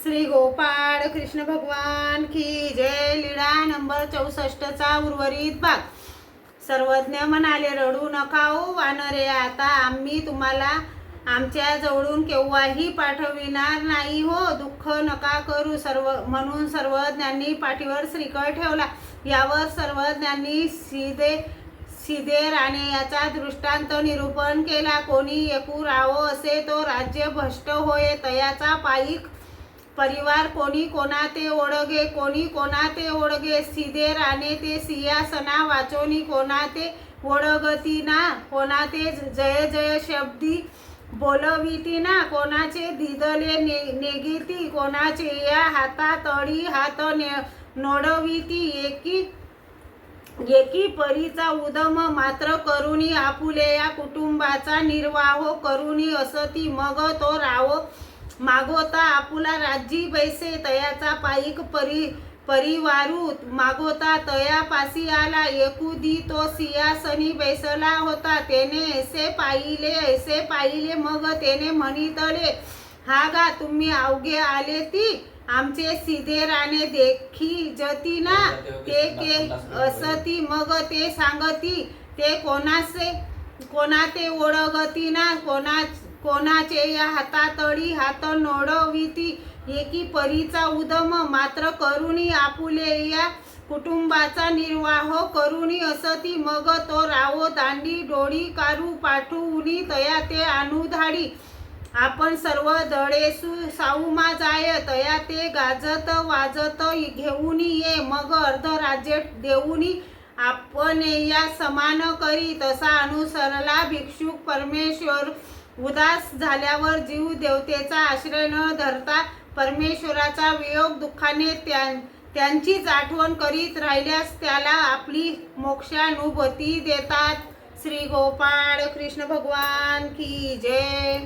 श्री गोपाळ कृष्ण भगवान की जय। लीळा नंबर 64 चा उर्वरित भाग। सर्वज्ञ म्हणाले, रडू नका ओ वानरे, आता आम्ही तुम्हाला आमच्या जवळून केव्हाही पाठविणार नाही हो, दुःख नका करू। म्हणून सर्वज्ञांनी पाठीवर श्रीफळ ठेवला। यावर सर्वज्ञांनी सीधे राणे याचा दृष्टांत निरूपण केला। कोणी एकू राहो असे तो राज्य भ्रष्ट होय, तयाचा पायिक परिवार कोणी कोणा ते ओळगे, कोणी कोणा ते ओळगे। सीधे राणे ते सिंहासना वाचोनी कोणा ते ओळगती ना, कोणा ते जय जय शब्दी बोलविती ना, कोणाचे दिदले नेगिती, कोणाचे या हातातळी हात नोडविती। एकी परीचा उदम मात्र करुणी, आपुले या कुटुंबाचा निर्वाह करुणी असती। मग तो राव मागोता आपुला राज्य पैसे, तयाचा पायिक परिवारू मागोता तया पासी आला। एकुदी तो सिंहासनी बैसला होता, तेने ऐसे पाहिले मग तेने म्हणितले, हा गा तुम्ही अवघे आले ती, आमचे सीधे राणे देखी जती ना, ते के असती मग ते सांगती, ते कोणा ते ओळगती ना, कोणाचे या हातातळी हात नोडविती। एकी परीचा उदम मात्र करुणी, आपुले या कुटुंबाचा निर्वाह करुणी असती। मग तो रावो दांडी डोळी कारू पाठवुनी, तया ते आणू धाडी। आपण सर्व दळेसू साऊमा जाय, तया ते गाजत वाजत घेऊनी ये। मग अर्ध राज्य देऊनी आपण या समान करी, तसा अनुसरला भिक्षुक परमेश्वर। उदास झाल्यावर जीव देवतेचा आश्रय न धरता परमेश्वराचा वियोग दुःखाने त्यांचीच आठवण करीत राहिल्यास त्याला आपली मोक्षानुभूती देतात। श्री गोपाळ कृष्ण भगवान की जय।